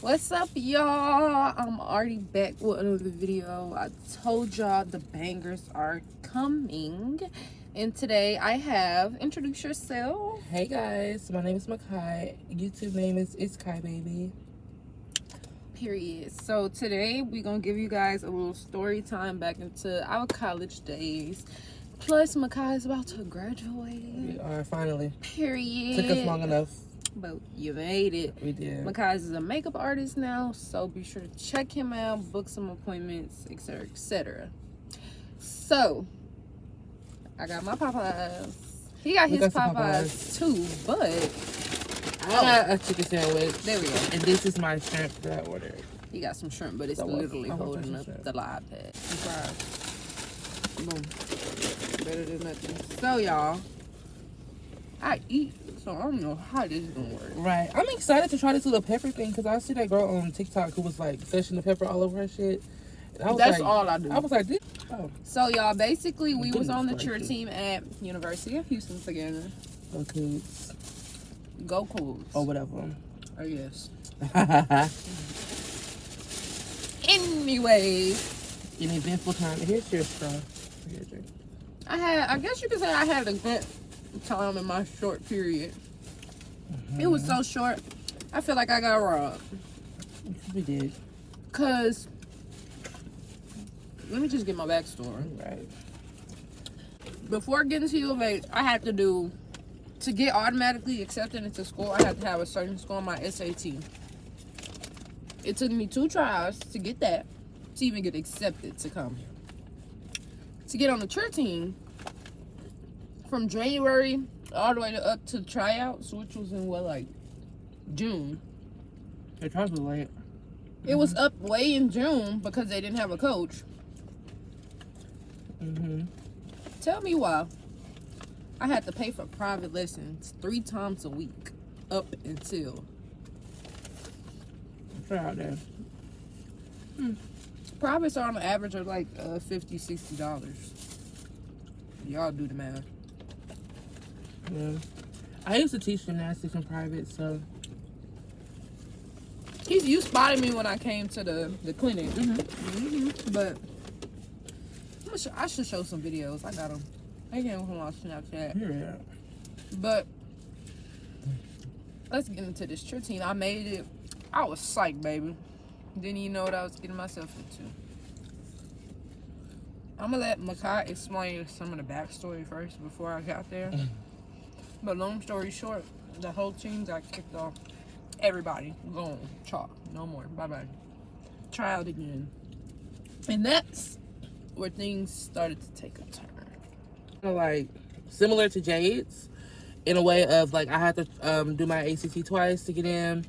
What's up, y'all? I'm already back with another video. I told y'all the bangers are coming, and today I have introduce yourself. Hey guys, my name is Makai. YouTube name is It's Kai Baby. Period. So today we're gonna give you guys a little story time back into our college days. Plus, Makai is about to graduate. We are finally. Period. Took us long enough. But you made it. We did. Makai is a makeup artist now, so be sure to check him out, book some appointments, etc., etc. So, I got my Popeyes. He got his Popeyes too, but I got a chicken sandwich. There we go. And this is my shrimp that I ordered. He got some shrimp, but it's literally holding up the live pad. Boom. Better than nothing. So, y'all, I eat, so I don't know how this is gonna work. Right. I'm excited to try this little pepper thing because I see that girl on TikTok who was like fleshing the pepper all over her shit. And I was That's all I do. I was like, this. Oh. So, y'all, basically, we was on the cheer team at University of Houston together. Go Cougs. Go Cougs. Or whatever. Oh, yes. Anyway. An eventful time. Here's your straw. Here's your drink. I guess you could say I had a good time in my short period. It was so short, I feel like I got robbed. We did. Cause, let me just get my backstory. Right. Before getting to U of H, I had to get automatically accepted into school, I had to have a certain score on my SAT. It took me 2 tries to get that, to even get accepted to come here. To get on the cheer team, from January all the way up to tryouts, which was in June. The tries were late. It was up way in June because they didn't have a coach. Tell me why I had to pay for private lessons 3 times a week up until. Try out there. Privates are on an average of like $50, $60. Y'all do the math. Yeah. I used to teach gymnastics in private, so. You spotted me when I came to the clinic. But I should show some videos. I got them. I came from my Snapchat. Yeah. But let's get into this cheer team. I made it. I was psyched, baby. Didn't even know what I was getting myself into. I'm gonna let Makai explain some of the backstory first before I got there. But long story short, the whole team got kicked off. Everybody gone, chalk, no more, bye bye. Try out again, and that's where things started to take a turn. Like similar to Jade's, in a way of like I had to do my ACT twice to get in.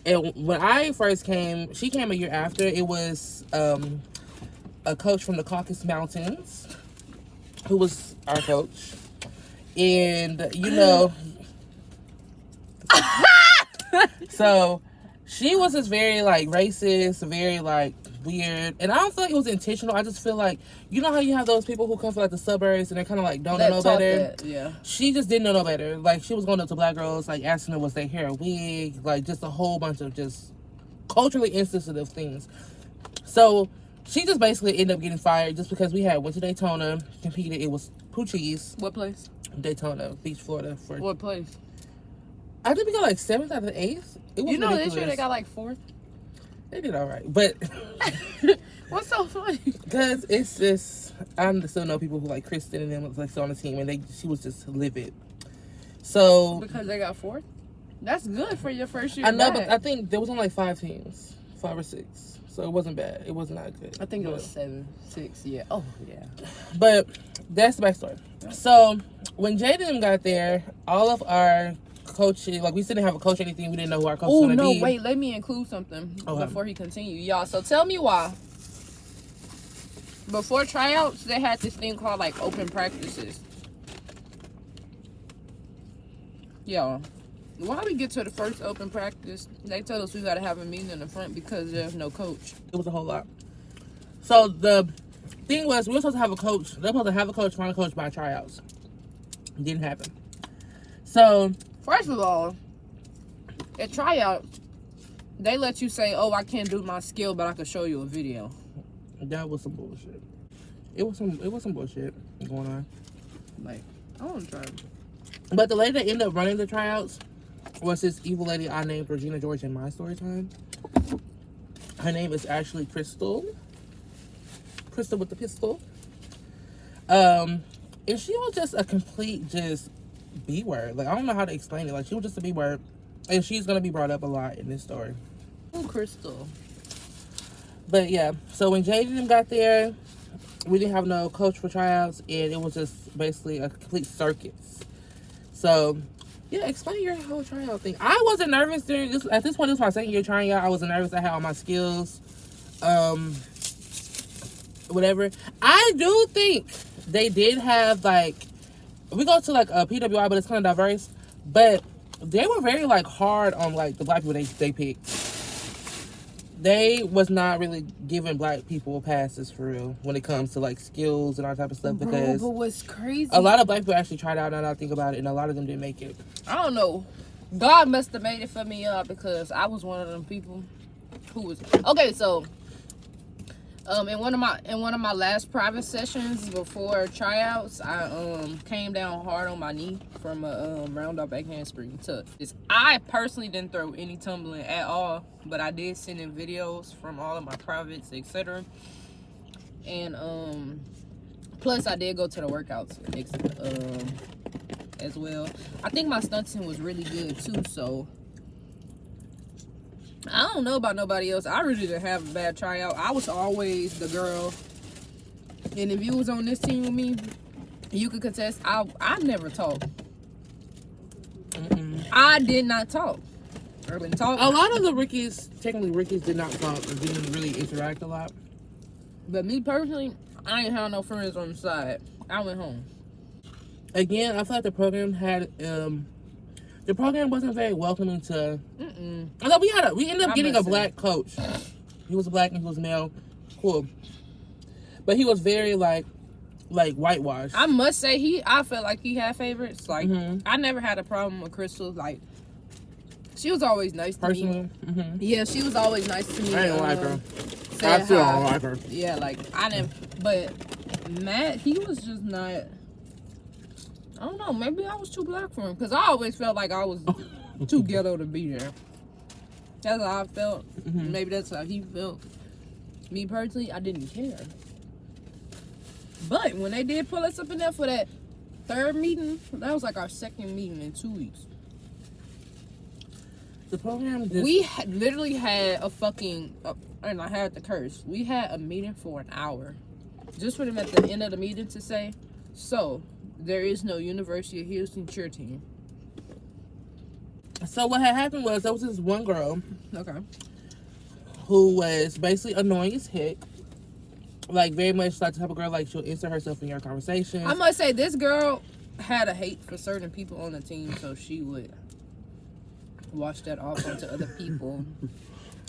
And when I first came, she came a year after. It was a coach from the Caucasus Mountains who was our coach. And, you know, so she was just very, like, racist, very, like, weird. And I don't feel like it was intentional. I just feel like, you know how you have those people who come from, like, the suburbs and they kind of, like, don't know no better? Yeah. She just didn't know no better. Like, she was going up to black girls, like, asking them was their hair a wig, like, just a whole bunch of just culturally insensitive things. So she just basically ended up getting fired just because we went to Daytona, competed. It was Poochie's. What place? Daytona Beach, Florida. What place? I think we got like 7th out of 8th. It was ridiculous. This year they got like 4th. They did all right, but what's so funny? Because it's just I still know people who like Kristen and them was like on the team, and she was just livid. So because they got 4th, that's good for your first year. I know, but I think there was only like 5 teams, 5 or 6, so it wasn't bad. It wasn't that good. I think it was 7, 6. Yeah. Oh yeah. But that's the backstory. So when Jaden got there, all of our coaches, like we didn't have a coach or anything. We didn't know who our coach was going to be. Oh, no, wait. Let me include something before he continues. Y'all, so tell me why. Before tryouts, they had this thing called, like, open practices. Y'all, when we get to the first open practice, they told us we got to have a meeting in the front because there's no coach. It was a whole lot. So the thing was, we were supposed to have a coach. They were supposed to have a coach, find a coach by tryouts. It didn't happen. So First of all, at tryouts, they let you say, "Oh, I can't do my skill, but I can show you a video." That was some bullshit. It was some bullshit going on. Like, I want to try. But the lady that ended up running the tryouts was this evil lady I named Regina George in my story time. Her name is actually Crystal. Crystal with the pistol. And she was just a complete just B word. Like, I don't know how to explain it. Like, she was just a B word. And she's gonna be brought up a lot in this story. Oh, Crystal. But yeah, so when Jade and them got there, we didn't have no coach for tryouts, and it was just basically a complete circus. So yeah, explain your whole tryout thing. I wasn't nervous during this. At this point, this was my second year trying out. I wasn't nervous. I had all my skills. Whatever. I do think they did have, like, we go to like a PWI, but it's kind of diverse. But they were very like hard on like the black people they picked. They was not really giving black people passes for real when it comes to like skills and all type of stuff, because but what's crazy, a lot of black people actually tried out, now that I think about it, and a lot of them didn't make it. I don't know. God must have made it for me, because I was one of them people who was okay. So, in one of my last private sessions before tryouts, I came down hard on my knee from a round up back handspring tuck. I personally didn't throw any tumbling at all, but I did send in videos from all of my privates, etc. And plus I did go to the workouts as well. I think my stunting was really good too, so I don't know about nobody else. I really didn't have a bad tryout. I was always the girl. And if you was on this team with me, you could contest. I never talked. I did not talk. I didn't talk. A lot of the rookies, technically rookies, did not talk or didn't really interact a lot. But me personally, I ain't had no friends on the side. I went home. Again, I feel like the program had the program wasn't very welcoming to. Although we ended up getting a black coach. He was black and he was male. Cool. But he was very like whitewashed. I must say I felt like he had favorites. Like I never had a problem with Crystal. Like, she was always nice to me. Yeah, she was always nice to me. I didn't like her. I still don't like her. Yeah, like I didn't. But Matt, he was just not. I don't know. Maybe I was too black for him, because I always felt like I was too ghetto to be there. That's how I felt. Maybe that's how he felt. Me personally, I didn't care. But when they did pull us up in there for that third meeting, that was like our second meeting in 2 weeks. The program we literally had a fucking, and I had to curse. We had a meeting for an hour, just for them at the end of the meeting to say, so there is no University of Houston cheer team. So what had happened was there was this one girl, okay, who was basically annoying as heck. Like, very much like the type of girl, like, she'll insert herself in your conversation. I must say, this girl had a hate for certain people on the team, so she would wash that off onto other people.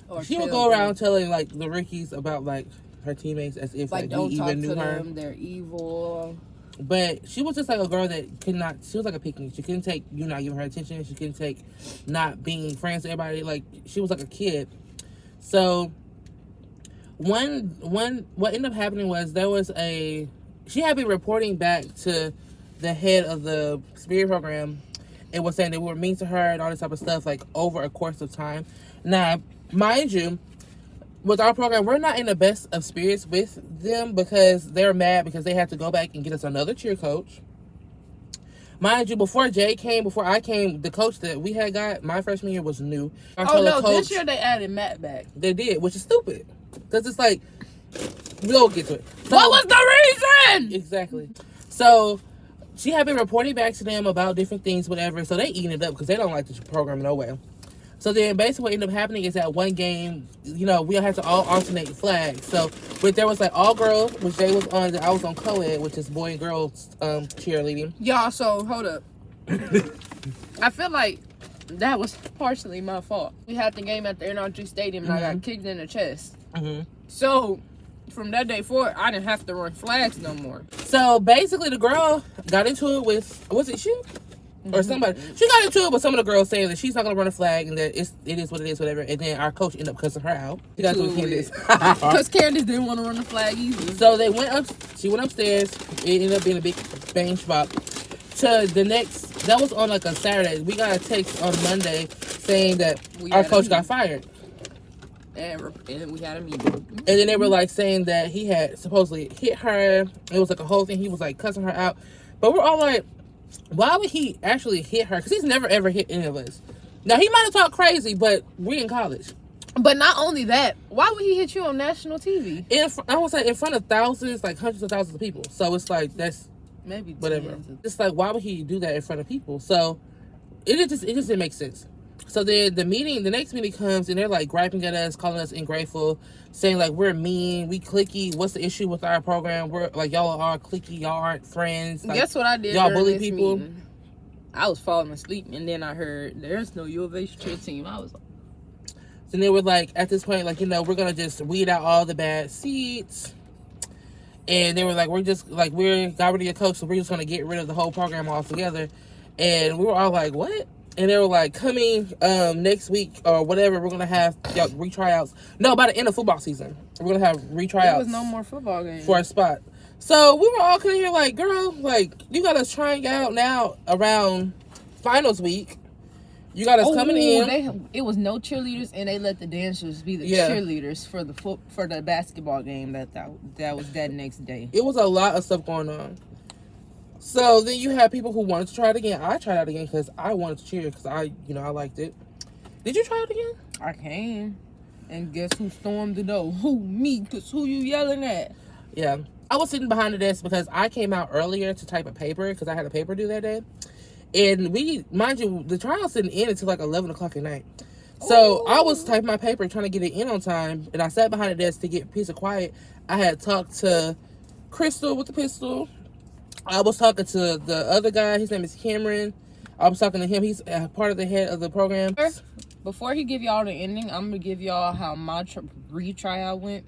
Or she would go around telling, like, the rookies about, like, her teammates as if, like don't we even knew her. Them, they're evil. But she was just, like, a girl that could not, she was like a pick-me. She couldn't take you not giving her attention. She couldn't take not being friends with everybody. Like, she was like a kid. So what ended up happening was she had been reporting back to the head of the spirit program and was saying they were mean to her and all this type of stuff, like, over a course of time. Now, mind you, with our program, we're not in the best of spirits with them because they're mad because they had to go back and get us another cheer coach. Mind you, before I came, the coach that we had got my freshman year was new. This year they added Matt back. They did, which is stupid. Because it's like, we'll get to it. So, what was the reason? Exactly. So she had been reporting back to them about different things, whatever. So they eating it up because they don't like the program no way. So then basically what ended up happening is that one game, we had to all alternate flags. So but there was like all girls, which they was on, I was on co-ed, which is boy and girl cheerleading. Y'all, so hold up. I feel like that was partially my fault. We had the game at the NRG Stadium and I got kicked in the chest. So from that day forward, I didn't have to run flags no more. So basically the girl got into it with, was it you? or somebody. She got into it, but some of the girls saying that she's not gonna run a flag and that it is what it is, whatever. And then our coach ended up cussing her out. She got to with Candace because Candace didn't want to run the flag either. So they went up. She went upstairs. It ended up being a big bang spot. To the next, that was on like a Saturday. We got a text on Monday saying that our coach got fired. And we had a meeting. And then they were like saying that he had supposedly hit her. It was like a whole thing. He was like cussing her out. But we're all like, why would he actually hit her? Because he's never ever hit any of us. Now, he might have talked crazy, but we're in college. But not only that, why would he hit you on national TV? I would say in front of thousands, like hundreds of thousands of people. So it's like, that's maybe whatever. It's like, why would he do that in front of people? So it just didn't make sense. So then the next meeting comes, and they're like griping at us, calling us ungrateful, saying like we're mean, we cliquey. What's the issue with our program? We're like, y'all are cliquey, y'all aren't friends. Like, guess what I did? Y'all bully people. Meeting? I was falling asleep, and then I heard there's no U of H cheer team. I was like, and they were like, at this point, like, we're gonna just weed out all the bad seats. And they were like, we're got rid of your coach, so we're just gonna get rid of the whole program altogether. And we were all like, what? And they were like, coming next week or whatever, we're gonna have retryouts. No, by the end of football season, we're gonna have retryouts. There was no more football games for a spot. So we were all kind of here like, girl, like, you got us trying out now around finals week. You got us coming in. It was no cheerleaders, and they let the dancers be the cheerleaders for the basketball game that was that next day. It was a lot of stuff going on. So then you had people who wanted to try it again. I tried out again because I wanted to cheer because I liked it. Did you try it again? I came, and guess who stormed the door? Who? Me? Because who you yelling at? Yeah. I was sitting behind the desk because I came out earlier to type a paper because I had a paper due that day. And mind you, the trials didn't end until like 11 o'clock at night. So I was typing my paper trying to get it in on time. And I sat behind the desk to get peace of quiet. I had talked to Crystal with the pistol. I was talking to the other guy. His name is Cameron. I was talking to him. He's part of the head of the program. Before he give y'all the ending, I'm going to give y'all how my retryout went.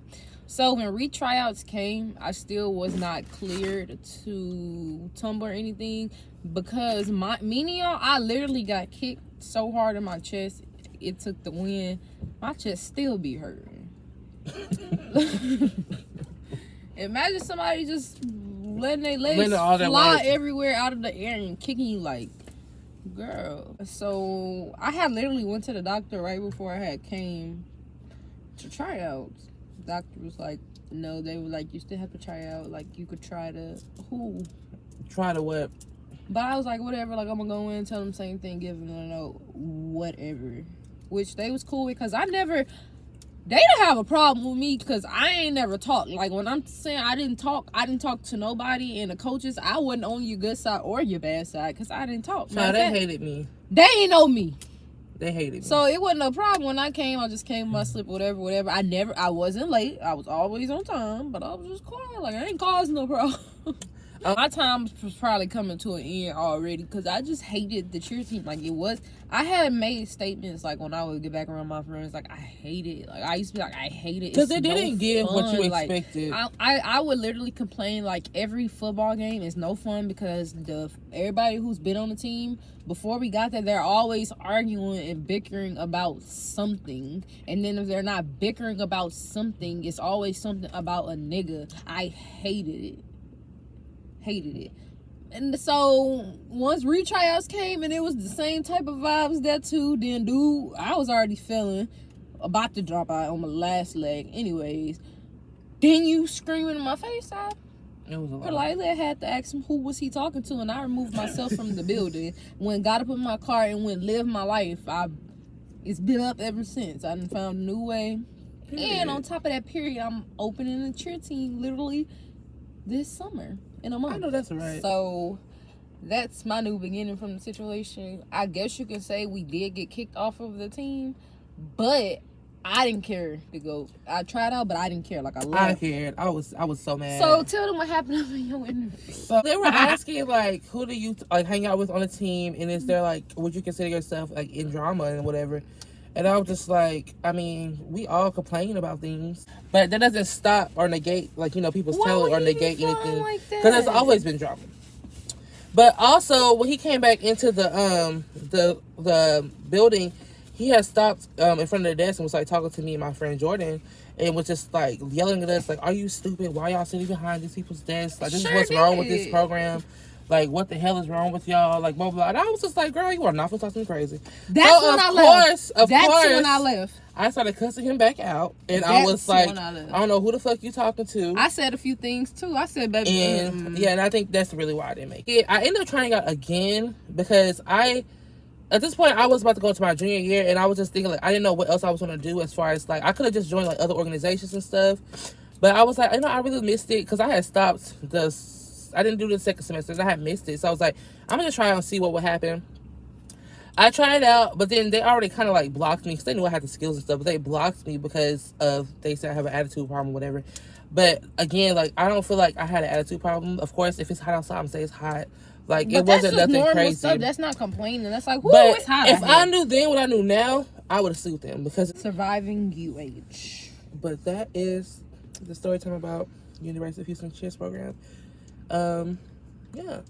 So when retryouts came, I still was not cleared to tumble or anything because me and y'all, I literally got kicked so hard in my chest, it took the wind. My chest still be hurting. Imagine somebody just letting their legs fly everywhere out of the air and kicking you like, girl. So I had literally went to the doctor right before I had came to tryouts. Doctor was like, no, they were like, you still have to try out, like you could try to try to what? But I was like, whatever, like I'm gonna go in and tell them the same thing, give them a note, whatever, which they was cool with because they didn't have a problem with me because I ain't never talked. Like when I'm saying I didn't talk to nobody, and the coaches, I wasn't on your good side or your bad side because I didn't talk. No, they hated me. They ain't know me. They hated me. So it wasn't a problem when I came. I just came in my slip, whatever. I wasn't late. I was always on time, but I was just quiet. Like I ain't causing no problem. My time was probably coming to an end already because I just hated the cheer team. Like it was, I had made statements like when I would get back around my friends, like I hate it. Like I used to be like, I hate it because it didn't give what you expected. Like, I would literally complain like every football game is no fun because everybody who's been on the team before we got there, they're always arguing and bickering about something, and then if they're not bickering about something, it's always something about a nigga. I hated it. And so once retryouts came and it was the same type of vibes there too, then dude, I was already feeling about to drop out on my last leg anyways. Then you screaming in my face, it was a lot. Politely, I had to ask him who was he talking to, and I removed myself from the building. When got up in my car and went live my life, it's been up ever since. I done found a new way. Period. And on top of that period, I'm opening a cheer team literally this summer in a month. I know that's right. So that's my new beginning from the situation. I guess you can say we did get kicked off of the team, but I didn't care to go. I tried out, but I didn't care. Like I cared. I was so mad. So tell them what happened in your interview. So they were asking like, who do you like hang out with on the team, and is there like, would you consider yourself like in drama and whatever? And I was just like, I mean, we all complain about things, but that doesn't stop or negate, like, people's talent or negate anything. Because there's always been drama. But also, when he came back into the building, he had stopped in front of the desk and was like talking to me and my friend Jordan, and was just like yelling at us like, "Are you stupid? Why y'all sitting behind these people's desks? Like, this is what's wrong with this program. Like, what the hell is wrong with y'all? Like, blah blah." And I was just like, "Girl, you are not supposed to talk to me crazy." That's when I left. Of course, when I left. I started cussing him back out, and I was like, I don't know who the fuck you talking to. I said a few things too. I said, baby, and yeah, and I think that's really why I didn't make it. I ended up trying out again because at this point I was about to go into my junior year, and I was just thinking like I didn't know what else I was gonna do as far as like I could have just joined like other organizations and stuff, but I was like, I really missed it because I had stopped I didn't do the second semester. I had missed it, so I was like, I'm gonna try and see what would happen. I tried it out, but then they already kind of like blocked me because they knew I had the skills and stuff, but they blocked me because they said I have an attitude problem or whatever. But again, like, I don't feel like I had an attitude problem. Of course, if it's hot outside, I'm saying it's hot. Like, but it wasn't nothing crazy. Stuff. That's not complaining. That's like, whoo, it's hot. If I knew then what I knew now, I would have sued them because surviving UH. But that is the story time about University of Houston Chess Program. Yeah.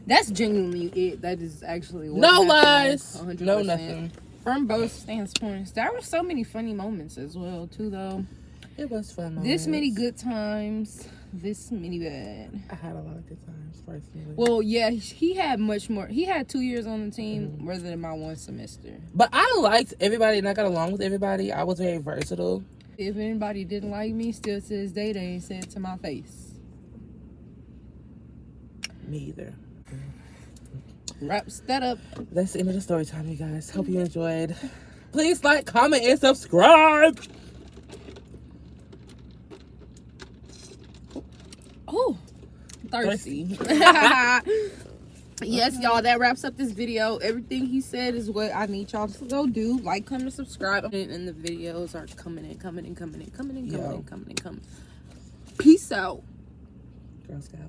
That's genuinely it. That is actually what no happened, lies, 100%. No nothing. From both standpoints, there were so many funny moments as well too, though. It was fun moments. This many good times, this many bad. I had a lot of good times personally. Well, yeah, he had much more. He had 2 years on the team rather than my 1 semester. But I liked everybody and I got along with everybody. I was very versatile. If anybody didn't like me, still to this day, they ain't said it to my face. Me either. Wraps that up. That's the end of the story time, you guys. Hope you enjoyed. Please like, comment, and subscribe. Oh, thirsty. Yes, y'all, that wraps up this video. Everything he said is what I need y'all to go do. Like, comment, subscribe. And the videos are coming in. Peace out. Girl Scout.